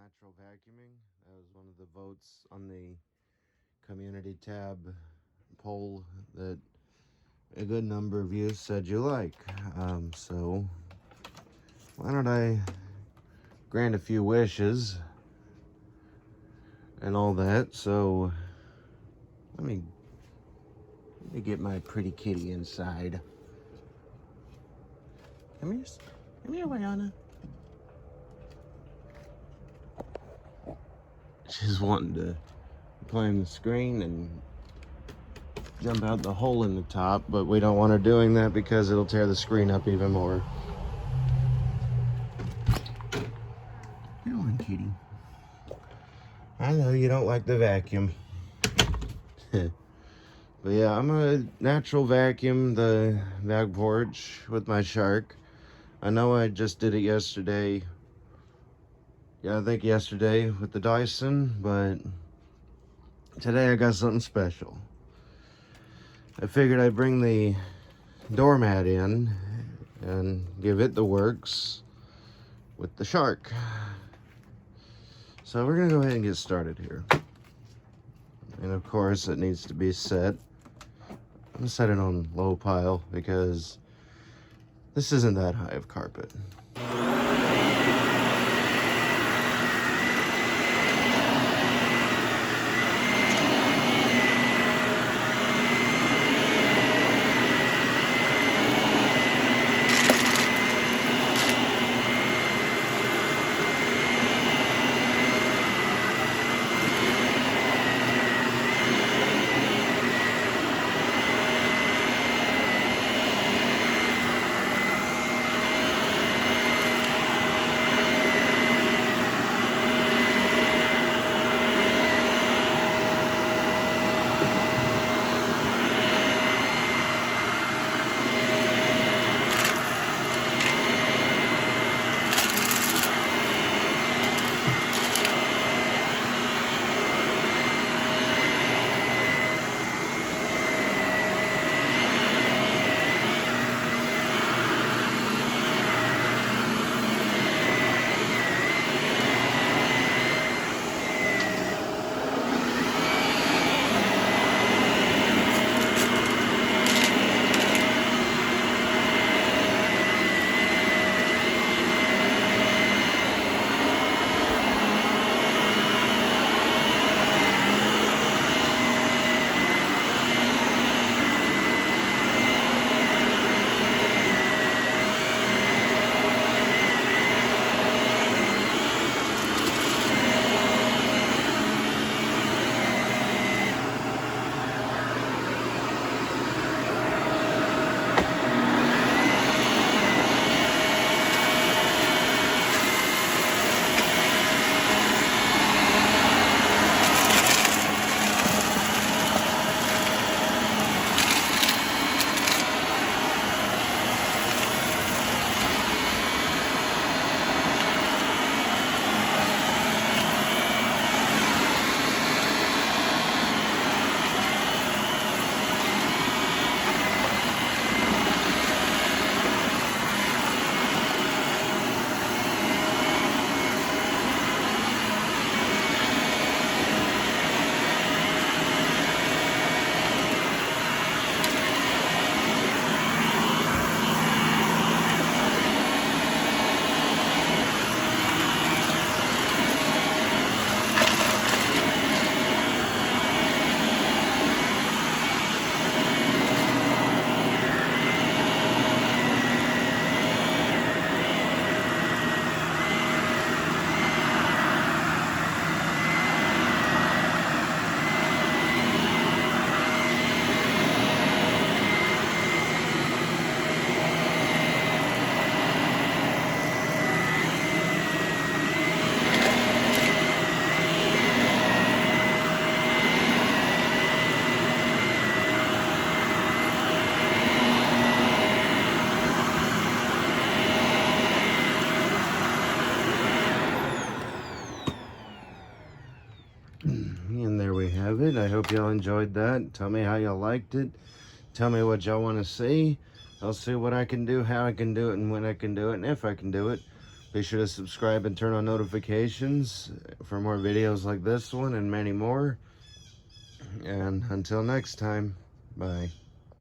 natural vacuuming. That was one of the votes on the community tab poll that a good number of you said you like. So why don't I grant a few wishes and all that? So let me get my pretty kitty inside. Come here, Rihanna. She's wanting to play on the screen and jump out the hole in the top, but we don't want her doing that because it'll tear the screen up even more. Come on, kitty. I know you don't like the vacuum. But yeah, I'm gonna natural vacuum the back porch with my shark. I know I just did it yesterday. Yeah, I think yesterday with the Dyson, but today I got something special. I figured I'd bring the doormat in and give it the works with the shark. So we're gonna go ahead and get started here. And of course it needs to be set. I'm gonna set it on low pile because this isn't that high of carpet. And there we have it. I hope y'all enjoyed that. Tell me how y'all liked it. Tell me what y'all want to see. I'll see what I can do, how I can do it, and when I can do it, and if I can do it. Be sure to subscribe and turn on notifications for more videos like this one and many more. And until next time, bye.